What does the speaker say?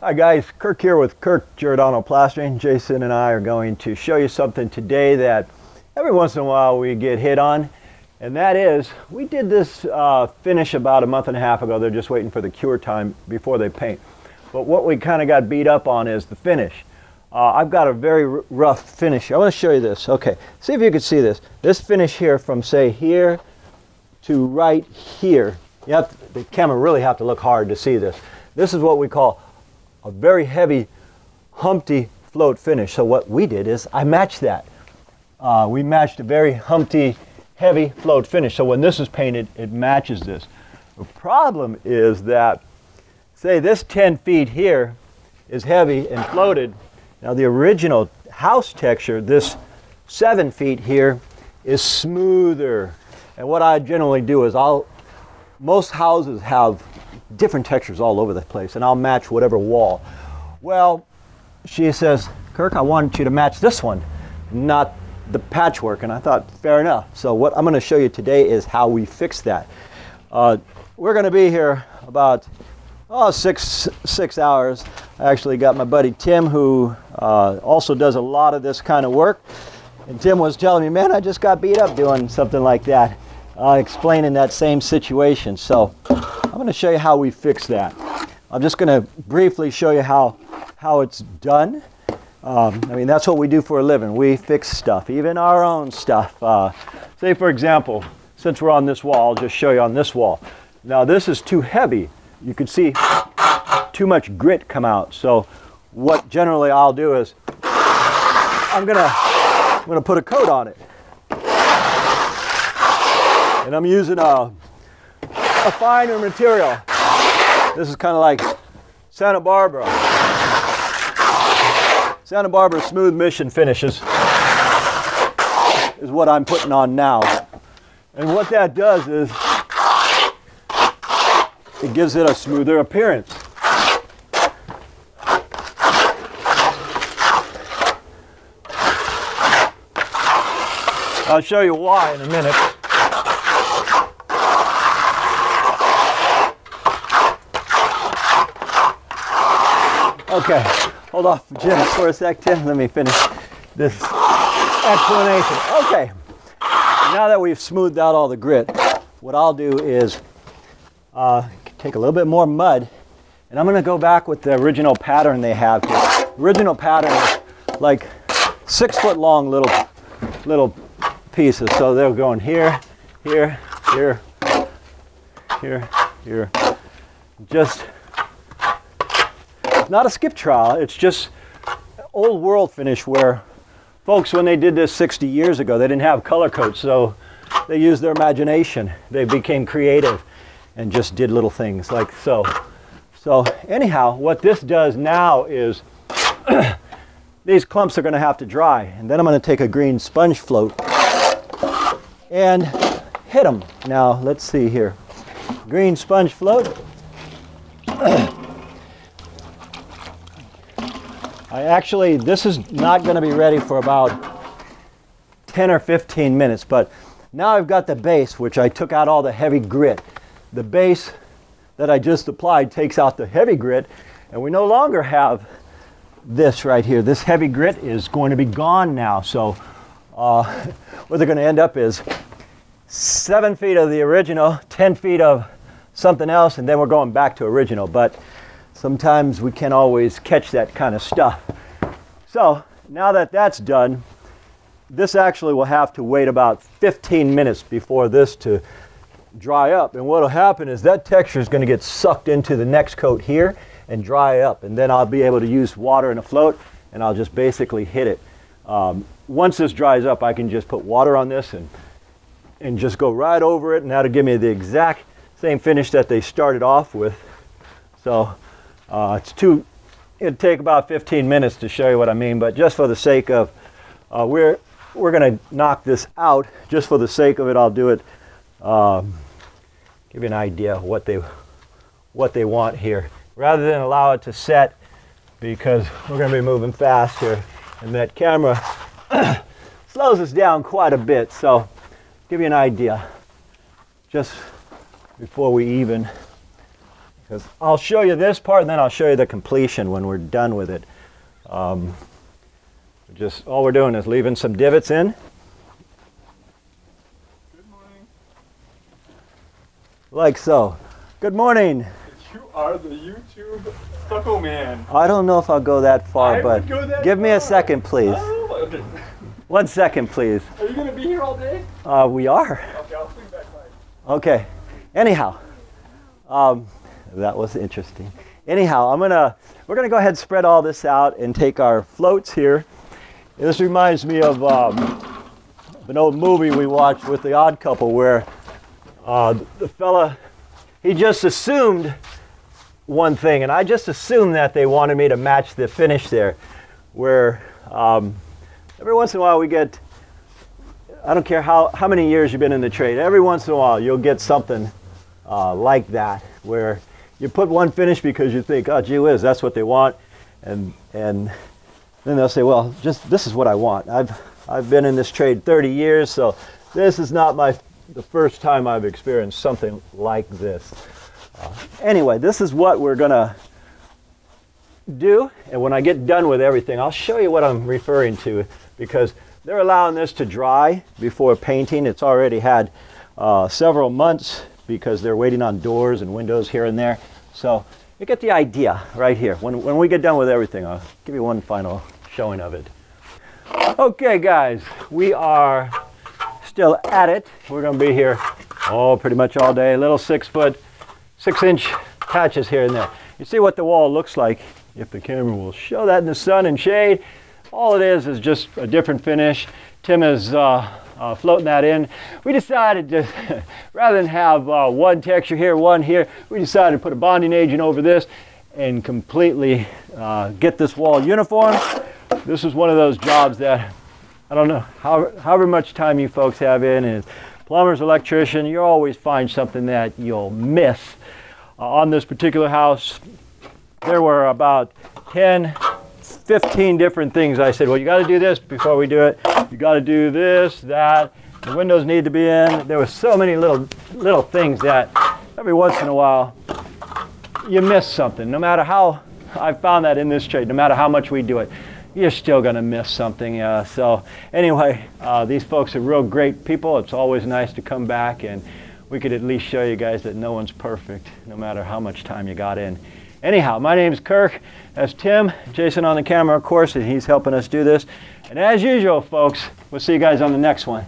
Hi guys, Kirk here with Kirk Giordano Plastering. Jason and I are going to show you something today that every once in a while we get hit on, and that is we did this finish about a month and a half ago. They're just waiting for the cure time before they paint. But what we kind of got beat up on is the finish. I've got a very rough finish. I want to show you this. Okay, see if you can see this. This finish here from say here to right here. The camera really have to look hard to see this. This is what we call a very heavy Humpty float finish. So what we did is I matched that. We matched a very Humpty heavy float finish. So when this is painted, it matches this. The problem is that, say this 10 feet here is heavy and floated. Now the original house texture, this 7 feet here, is smoother. And what I generally do is most houses have different textures all over the place, and I'll match whatever wall. Well, she says, Kirk, I want you to match this one, not the patchwork. And I thought, fair enough. So what I'm going to show you today is how we fix that. We're going to be here about six hours. I actually got my buddy Tim, who also does a lot of this kind of work. And Tim was telling me, man, I just got beat up doing something like that, explaining that same situation. So I'm going to show you how we fix that. I'm just going to briefly show you how it's done. I mean, that's what we do for a living. We fix stuff, even our own stuff. Say, for example, since we're on this wall, I'll just show you on this wall. Now, this is too heavy. You can see too much grit come out. So what generally I'll do is I'm gonna put a coat on it. And I'm using a finer material. This is kind of like Santa Barbara Smooth Mission Finishes is what I'm putting on now. And what that does is it gives it a smoother appearance. I'll show you why in a minute. Okay, hold off just for a sec, Tim. Let me finish this explanation. Okay, now that we've smoothed out all the grit, what I'll do is take a little bit more mud, and I'm going to go back with the original pattern they have here. The original pattern is like 6 foot long little pieces. So they're going here, here, here, here, here. Just not a skip trowel, it's just old world finish where folks, when they did this 60 years ago, they didn't have color coats, so they used their imagination. They became creative and just did little things like so. So anyhow, what this does now is these clumps are going to have to dry, and then I'm going to take a green sponge float and hit them. Now let's see here. Green sponge float. This is not going to be ready for about 10 or 15 minutes, but now I've got the base, which I took out all the heavy grit. The base that I just applied takes out the heavy grit, and we no longer have this right here. This heavy grit is going to be gone now. So what they're going to end up is 7 feet of the original, 10 feet of something else, and then we're going back to original. But sometimes we can't always catch that kind of stuff. So now that that's done, this actually will have to wait about 15 minutes before this to dry up. And what will happen is that texture is going to get sucked into the next coat here and dry up. And then I'll be able to use water in a float, and I'll just basically hit it. Once this dries up, I can just put water on this and just go right over it, and that'll give me the exact same finish that they started off with. So it'd take about 15 minutes to show you what I mean, but just for the sake of, we're going to knock this out. Just for the sake of it, I'll do it, give you an idea of what they want here. Rather than allow it to set, because we're going to be moving fast here, and that camera slows us down quite a bit. So give you an idea, just before we even because I'll show you this part and then I'll show you the completion when we're done with it. Just all we're doing is leaving some divots in. Good morning. Like so. Good morning. You are the YouTube Stucco man. I don't know if I'll go that far, but give me a second, please. Oh, okay. 1 second, please. Are you going to be here all day? We are. Okay, I'll swing back by. Okay. Anyhow, that was interesting. Anyhow, we're gonna go ahead and spread all this out and take our floats here. This reminds me of an old movie we watched with The Odd Couple, where the fella, he just assumed one thing, and I just assumed that they wanted me to match the finish there, where every once in a while we get, I don't care how many years you've been in the trade, every once in a while you'll get something like that, where you put one finish because you think, oh gee whiz, that's what they want, and then they'll say, well, just this is what I want. I've been in this trade 30 years, so this is not the first time I've experienced something like this. Anyway, this is what we're gonna do, and when I get done with everything, I'll show you what I'm referring to, because they're allowing this to dry before painting. It's already had several months because they're waiting on doors and windows here and there. So you get the idea right here. When we get done with everything, I'll give you one final showing of it. Okay guys, we are still at it. We're gonna be here pretty much all day. Little 6-inch patches here and there. You see what the wall looks like, if the camera will show that in the sun and shade. All it is just a different finish. Tim is floating that in. We decided to, rather than have one texture here, one here, we decided to put a bonding agent over this and completely get this wall uniform. This is one of those jobs that, I don't know, however much time you folks have in, and plumbers, electrician, you always find something that you'll miss. On this particular house, there were about 10, 15 different things. I said, well, you got to do this before we do it. You got to do this, that. The windows need to be in. There were so many little things that every once in a while you miss something. No matter how, I've found that in this trade, no matter how much we do it, you're still going to miss something. So anyway, these folks are real great people. It's always nice to come back, and we could at least show you guys that no one's perfect, no matter how much time you got in. Anyhow, my name is Kirk. That's Tim. Jason on the camera, of course, and he's helping us do this. And as usual, folks, we'll see you guys on the next one.